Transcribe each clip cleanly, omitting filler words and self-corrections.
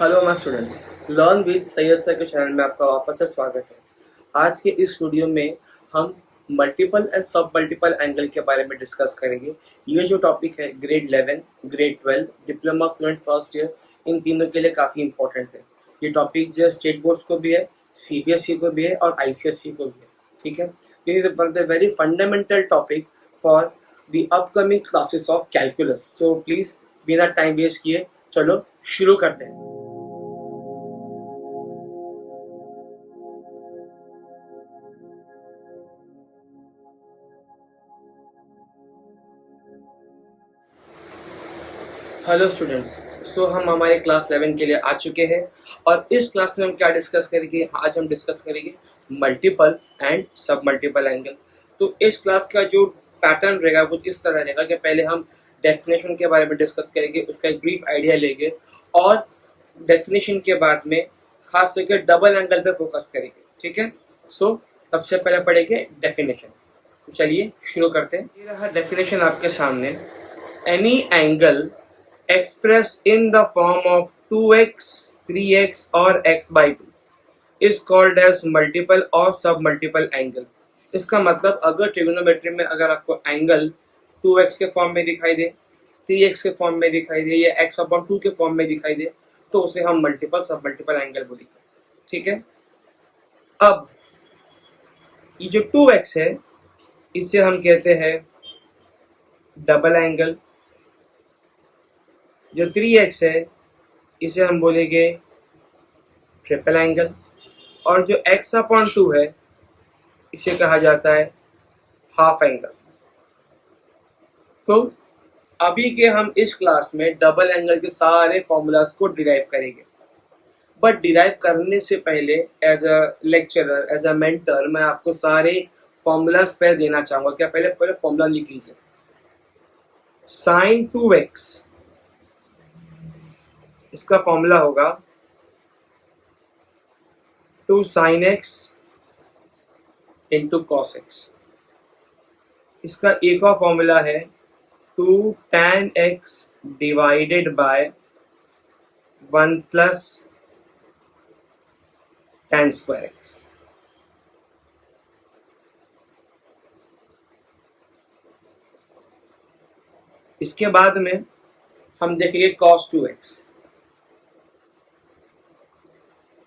Hello my students, learn with Syed sir के channel में आपका वापस से स्वागत है। आज के इस वीडियो में हम multiple and sub multiple angle के बारे में डिस्कस करेंगे। ये जो टॉपिक है grade 11, grade 12, diploma fluent first year, इन तीनों के लिए काफ़ी इंपॉर्टेंट है। ये टॉपिक जो स्टेट बोर्ड्स को भी है, CBSE को भी है और ICSE को भी है। ठीक है, this is one the very fundamental topic for the upcoming classes of calculus. So please बिना टाइम वेस्ट किए चलो शुरू करते हैं। हेलो स्टूडेंट्स, सो हम हमारे क्लास 11 के लिए आ चुके हैं और इस क्लास में हम क्या डिस्कस करेंगे? आज हम डिस्कस करेंगे multiple and sub multiple angle. तो इस क्लास का जो पैटर्न रहेगा कुछ इस तरह रहेगा कि पहले हम डेफिनेशन के बारे में डिस्कस करेंगे, उसका एक ब्रीफ आइडिया लेंगे और डेफिनेशन के बाद में खास करके डबल एंगल पे फोकस करेंगे। ठीक है, सो सबसे पहले पढ़ेंगे डेफिनेशन। तो चलिए शुरू करते हैं। ये रहा डेफिनेशन आपके सामने। Any angle expressed in the form of 2x, 3x or x by 2 is called as multiple or submultiple angle। इसका मतलब अगर ट्रिग्नोमेट्री में अगर आपको एंगल 2x के फॉर्म में दिखाई दे, 3x के फॉर्म में दिखाई दे या x/2 के फॉर्म में दिखाई दे तो उसे हम मल्टीपल सब मल्टीपल एंगल बोलेंगे। ठीक है, अब ये जो 2x है इसे हम कहते हैं डबल एंगल। जो 3x है इसे हम बोलेंगे ट्रिपल एंगल और जो x/2 है इसे कहा जाता है हाफ एंगल। सो अभी के हम इस क्लास में डबल एंगल के सारे फॉर्मूलाज को डिराइव करेंगे, बट डिराइव करने से पहले as a lecturer, as a mentor, मैं आपको सारे फॉर्मूलाज पहले देना चाहूँगा। क्या पहले फॉर्मूला लिख लीजिए। sin 2x, इसका फॉर्मूला होगा 2 sin x into cos x। इसका एक और फॉर्मूला है 2 tan x divided by 1 plus tan square x। इसके बाद में हम देखेंगे cos 2x।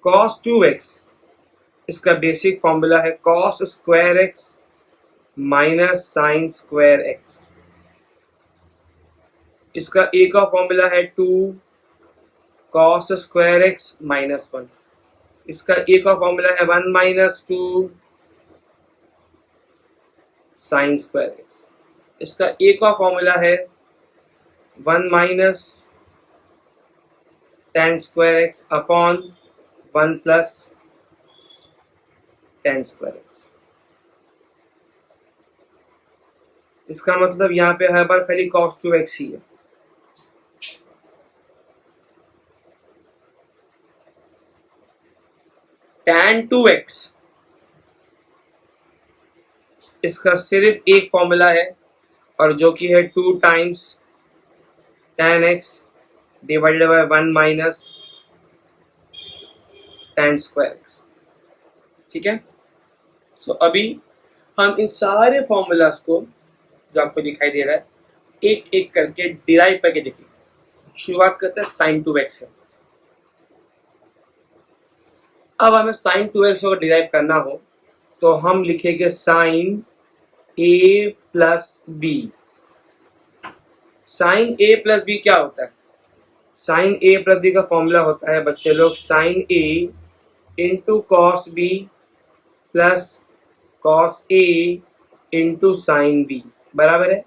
cos 2x इसका बेसिक फॉर्मूला है cos square x minus sine square x। इसका एक और फॉर्मूला है 2 cos स्क्वायर x माइनस 1। इसका एक और फॉर्मूला है 1 माइनस 2 साइन स्क्वायर x। इसका एक और फॉर्मूला है 1 minus tan square x upon 1 plus tan square x। इसका मतलब यहाँ पे हर बार खाली cos 2x ही है। tan 2x इसका सिर्फ एक फॉर्मूला है और जो कि है 2 times tan x divided by 1 minus tan square x। ठीक है, सो अभी हम इन सारे फॉर्मूलाज को जो आपको दिखाई दे रहा है एक एक करके डिराइव करके देखेंगे। शुरुआत करते हैं sin 2x से। अब हमें sin 2x को डिराइव करना हो तो हम लिखेंगे sin a plus B. sin a plus B क्या होता है? sin a प्लस बी का फॉर्मूला होता है बच्चे लोग sin a into cos B plus cos a into sine B बराबर है।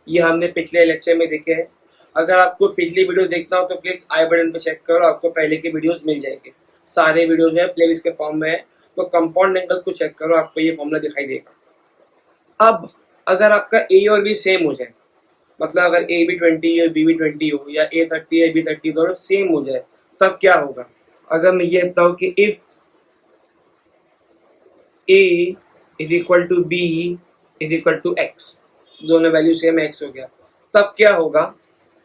ये हमने पिछले लेक्चर में देखे हैं। अगर आपको पिछली वीडियो देखना हो तो प्लीज आई बटन पे चेक करो, आपको पहले के वीडियोस मिल जाएंगे। सारे वीडियोस है प्लेलिस्ट के फॉर्म में है, तो कंपाउंड एंगल को चेक करो, आपको ये फॉर्मूला दिखाई देगा। अब अगर आपका ए और बी सेम हो जाए, मतलब अगर ए भी 20 और बी भी 20 हो या ए 30 या बी 30 दोनों सेम हो जाए तब क्या होगा? अगर मैं ये बताऊँ कि if A is equal to B is equal to X, दोनों वैल्यू सेम एक्स हो गया, तब क्या होगा?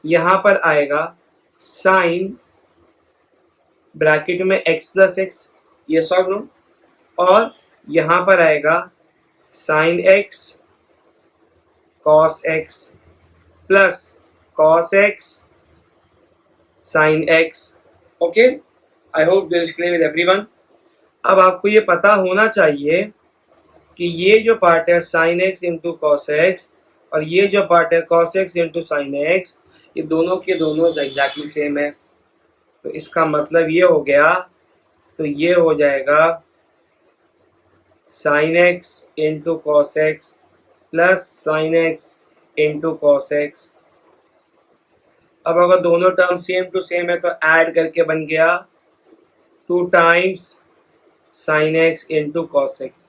यहाँ पर आएगा साइन ब्रैकेट में x प्लस एक्स, ये सॉल्व नो, और यहाँ पर आएगा sine x cos X plus cos X sine X. Okay, I hope this is clear with everyone. अब आपको ये पता होना चाहिए कि ये जो पार्ट है sine x into cos X और ये जो पार्ट है cos x into sine x, ये दोनों के दोनों एग्जैक्टली सेम है। तो इसका मतलब ये हो गया, तो ये हो जाएगा sine x into cos X plus sine x into cos x. अब अगर दोनों टर्म सेम टू सेम है तो ऐड करके बन गया 2 times sine x into cos X,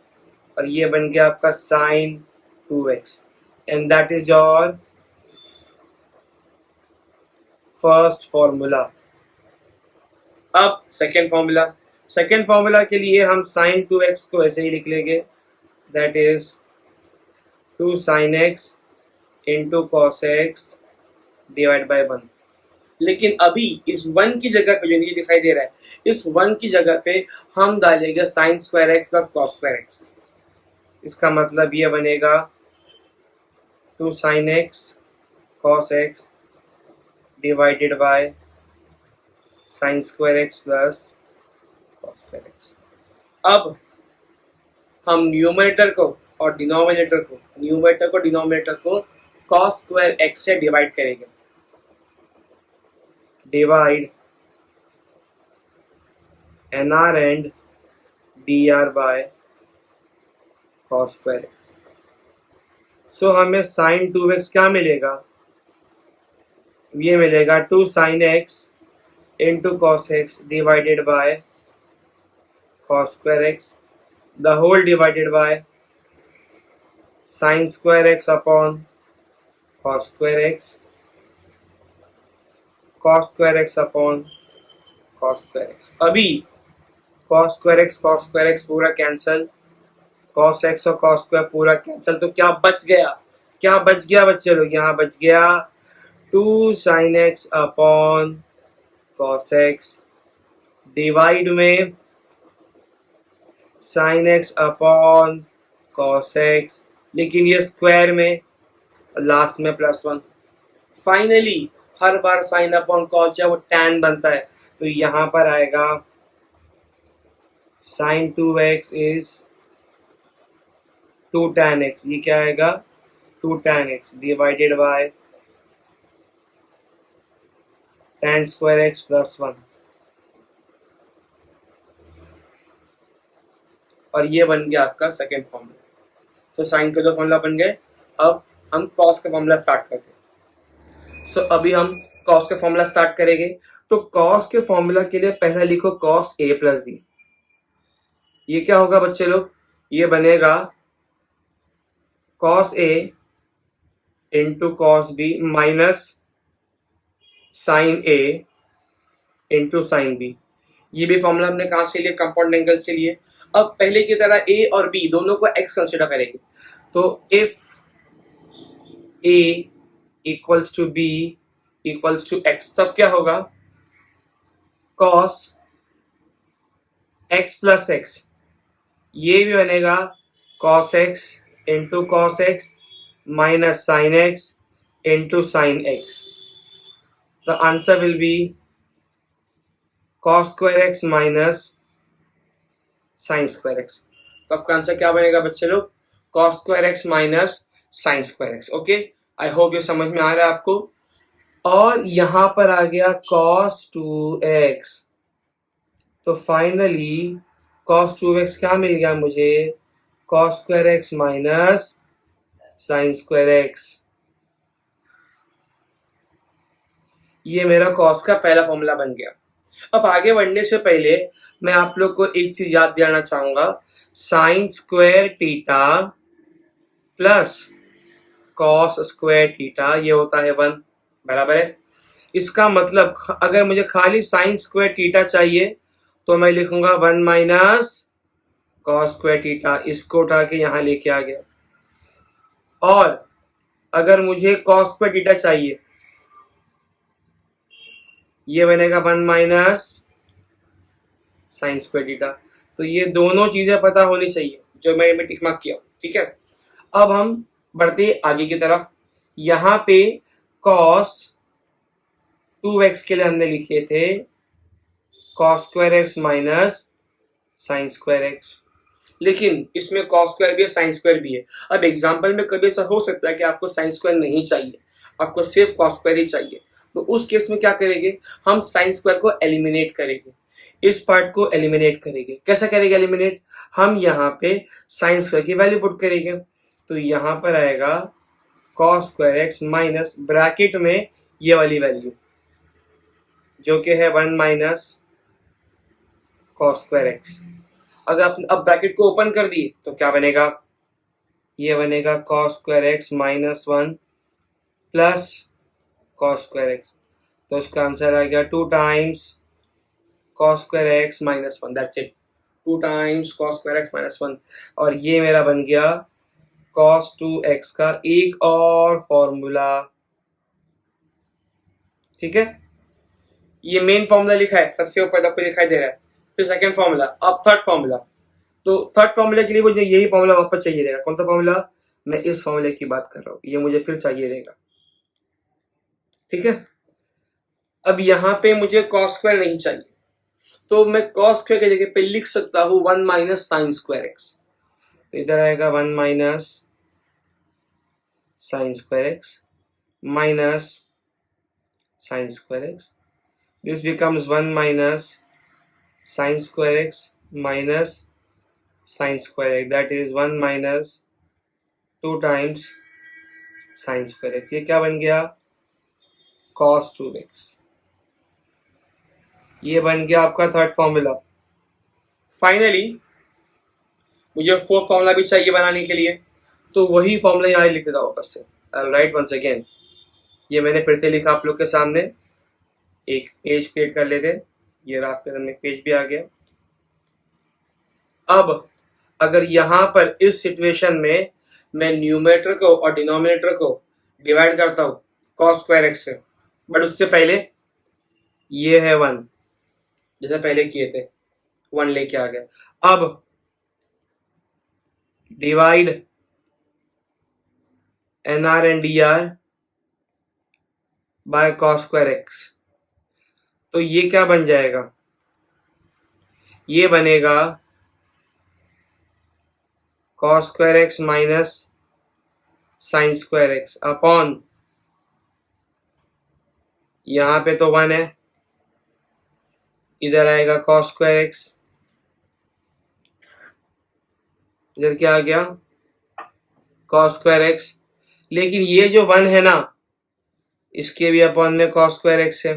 और ये बन गया आपका sine 2x, and that is your first formula. अब सेकेंड फॉर्मूला के लिए हम साइन 2x को ऐसे ही लिख लेंगे, that is 2 sine x into cos x divide by 1। लेकिन अभी इस 1 की जगह पे जो नीचे दिखाई दे रहा है, इस 1 की जगह पे हम डालेंगे sine square x plus cos square x. इसका मतलब ये बनेगा 2 sine x cos x divided by sine square x plus cos square x. अब हम न्यूमरेटर को डिनोमिनेटर को कॉस स्क्वायर एक्स से डिवाइड करेंगे। Divide nr and dr by cos square x. So हमें साइन 2x क्या मिलेगा, ये मिलेगा 2 sine x into cos x divided by cos square x the whole divided by sine square X upon cos square x, cos square X upon cos square x. अभी cos square x पूरा cancel, cos X और cos square पूरा cancel, तो क्या बच गया बच्चे लोग, यहाँ बच गया 2 sine x upon cos x divide में sine x upon cos x, लेकिन ये स्क्वायर में, लास्ट में +1। फाइनली हर बार साइन अपॉन कॉस जो वो टैन बनता है, तो यहाँ पर आएगा sign 2x is 2 tan x। ये क्या आएगा 2 tan x divided by tan square x plus 1, और ये बन गया आपका सेकेंड फॉर्मूला। तो साइन के 2 फॉर्मूला बन गए। अब हम कॉस का फॉर्मूला स्टार्ट करते हैं। सो अभी हम कॉस का फॉर्मूला स्टार्ट करेंगे। तो कॉस के फॉर्मूला के लिए पहला लिखो कॉस a प्लस बी। ये क्या होगा बच्चे लोग, ये बनेगा cos a into cos B minus sine a into sine B. ये भी फॉर्मूला हमने कहाँ से लिए, कंपाउंड एंगल से लिए। अब पहले की तरह a और b दोनों को x कंसिडर करेंगे। तो if a equals to b equals to x, तब क्या होगा cos x प्लस x, ये भी बनेगा cos x into cos x minus sine x into sine x. The answer will be cos square X minus sine square X. तो आपका answer क्या बनेगा बच्चे लोग, cos square X minus sine square x. Okay, I hope ये समझ में आ रहा है आपको। और यहां पर आ गया cos 2x, तो फाइनली cos 2x क्या मिल गया मुझे, cos square X minus sine square x. ये मेरा cos का पहला फॉर्मूला बन गया। अब आगे बढ़ने से पहले मैं आप लोग को एक चीज याद दिलाना चाहूंगा, sine square theta plus cos square theta ये होता है 1, बराबर है। इसका मतलब अगर मुझे खाली साइन स्क्वायर थीटा चाहिए तो मैं लिखूंगा 1 माइनस कॉस स्क्वायर थीटा, इसको उठा के यहां लेके आ गया। और अगर मुझे कॉस स्क्वायर थीटा चाहिए, ये बनेगा 1 माइनस साइन स्क्वायर थीटा। तो ये दोनों चीजें पता होनी चाहिए जो मैंने टिक मार्क किया, ठीक है। अब हम बढ़ते आगे की तरफ। यहाँ पे cos 2x के लिए हमने लिखे थे cos square X minus sine square x, लेकिन इसमें cos स्क्वायर भी है साइन स्क्वायर भी है। अब एग्जाम्पल में कभी ऐसा हो सकता है कि आपको साइन स्क्वायर नहीं चाहिए, आपको सिर्फ cos स्क्वायर ही चाहिए। तो उस केस में क्या करेंगे, हम साइन स्क्वायर को एलिमिनेट करेंगे, इस पार्ट को एलिमिनेट करेंगे। कैसे करेंगे एलिमिनेट, हम यहाँ पे साइन स्क्वायर की वैल्यू पुट करेंगे। तो यहाँ पर आएगा cos square X minus bracket में ये वाली वैल्यू जो कि है 1 माइनस cos स्क्वायर एक्स। अगर आप अब ब्रैकेट को ओपन कर दिए तो क्या बनेगा, ये बनेगा cos square X minus 1 plus cos square X. तो इसका आंसर आ गया 2 times cos square X minus 1, that's it, 2 times cos square X minus 1। और ये मेरा बन गया cos 2x का एक और फॉर्मूला, ठीक है। ये मेन फॉर्मूला लिखा है सबसे ऊपर, आपको दिखाई दे रहा है। फिर सेकंड फॉर्मूला, अब थर्ड फॉर्मूला। तो थर्ड फॉर्मूले के लिए मुझे यही फॉर्मूला वापस चाहिए रहेगा। कौन सा फॉर्मूला, मैं इस फॉर्मूले की बात कर रहा हूँ, ये मुझे फिर चाहिए रहेगा, ठीक है। अब यहाँ पे मुझे cos स्क्वायर नहीं चाहिए, तो मैं cos स्क्वायर की जगह पे लिख सकता हूँ 1 माइनस साइन स्क्वायर एक्स। तो इधर आएगा 1 minus sine square X minus sine square x. This becomes 1 minus sine square X minus sine square x, that is 1 minus 2 times sign square x. ये क्या बन गया, cos 2x। ये बन गया आपका थर्ड फॉर्मूला। फाइनली मुझे फोर्थ फॉर्मूला भी चाहिए बनाने के लिए, तो वही फॉर्मूला यहाँ लिख देता हूँ वापस से। आई राइट वंस अगेन, ये मैंने फिर से लिखा आप लोग के सामने। एक पेज क्रिएट कर लेते, ये रहा आपके सामने पेज भी आ गया। अब अगर यहाँ पर इस सिचुएशन में मैं न्यूमरेटर को और डिनोमिनेटर को डिवाइड करता हूँ cos स्क्वायर एक्स से, बट उससे पहले ये है 1, जैसे पहले किए थे 1 लेके आ गया। अब divide NR and DR by cos square X, तो ये क्या बन जाएगा, ये बनेगा cos square X minus sine square X upon, यहाँ पे तो 1 है, इधर आएगा cos स्क्वायर एक्स, इधर क्या आ गया cos स्क्वायर एक्स। लेकिन ये जो 1 है ना, इसके भी अपॉन में cos स्क्वायर एक्स है,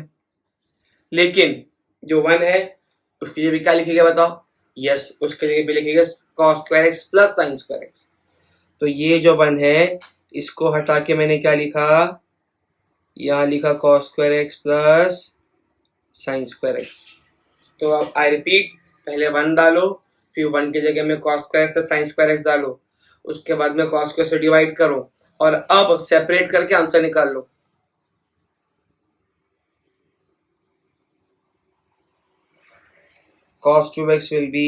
लेकिन जो 1 है उसकी जगह क्या लिखेगा बताओ, यस उसके जगह पे लिखेगा cos square x plus sign square X. तो ये जो 1 है इसको हटा के मैंने क्या लिखा, यहाँ लिखा cos square x plus sign square X. तो अब आई रिपीट, पहले 1 डालो, फिर 1 की जगह में cos square x plus sign square x डालो, उसके बाद में cos स्क्वायर से डिवाइड करो और अब सेपरेट करके आंसर निकाल लो। cos 2x will be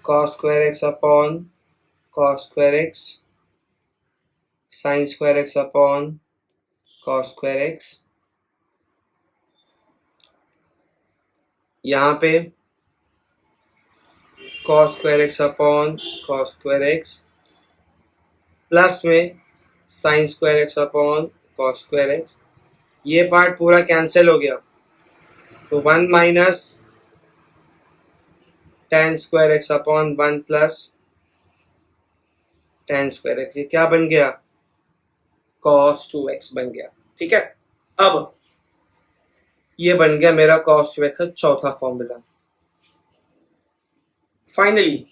cos square x upon cos square x sin square x upon cos square x। यहाँ पे cos square x upon cos square x plus में sin square x upon cos square x। ये part पूरा cancel हो गया, तो 1 minus tan square X upon 1 plus tan square x. ये क्या बन गया, cos 2x बन गया, ठीक है। अब ये बन गया मेरा cos 2x का चौथा फॉर्मूला। फाइनली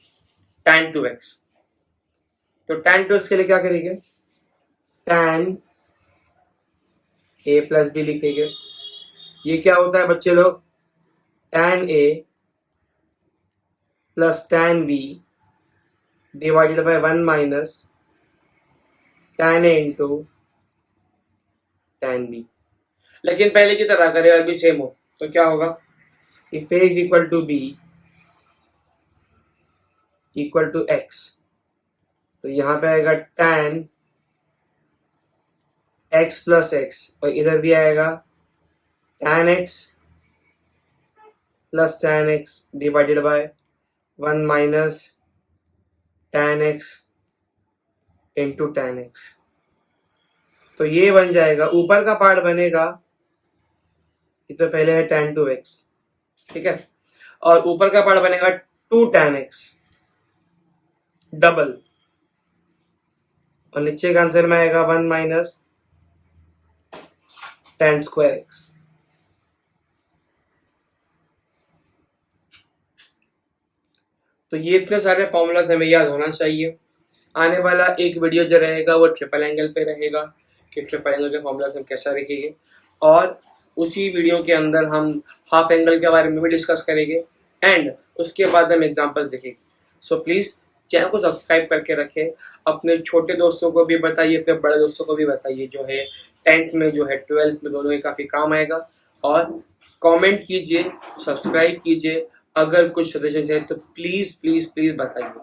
tan 2x, तो tan 2x के लिए क्या करेंगे, tan a प्लस बी लिखेंगे। ये क्या होता है बच्चे लोग, tan a plus tan b divided by 1 minus tan a into tan b। लेकिन पहले की तरह करें और भी सेम हो तो क्या होगा, if A is equal to B equal to X, तो यहाँ पे आएगा tan x प्लस एक्स, और इधर भी आएगा tan x plus tan x divided by 1 minus tan x into tan x। तो ये बन जाएगा, ऊपर का पार्ट बनेगा, ये तो पहले है tan 2x, ठीक है, और ऊपर का पार्ट बनेगा 2 tan x डबल, और नीचे का आंसर में आएगा 1 माइनस tan स्क्वायर x। तो ये इतने सारे फॉर्मूलाज हमें याद होना चाहिए। आने वाला एक वीडियो जो रहेगा वो ट्रिपल एंगल पे रहेगा कि ट्रिपल एंगल के फॉर्मूलाज हम कैसा रखेंगे, और उसी वीडियो के अंदर हम हाफ एंगल के बारे में भी डिस्कस करेंगे, एंड उसके बाद हम एग्जांपल्स देखेंगे। सो प्लीज़ चैनल को सब्सक्राइब करके रखें, अपने छोटे दोस्तों को भी बताइए, अपने बड़े दोस्तों को भी बताइए, जो है 10th में जो है 12th में, दोनों ही काफ़ी काम आएगा। और कमेंट कीजिए, सब्सक्राइब कीजिए, अगर कुछ सजेशन है तो प्लीज़ प्लीज़ प्लीज़ बताइए।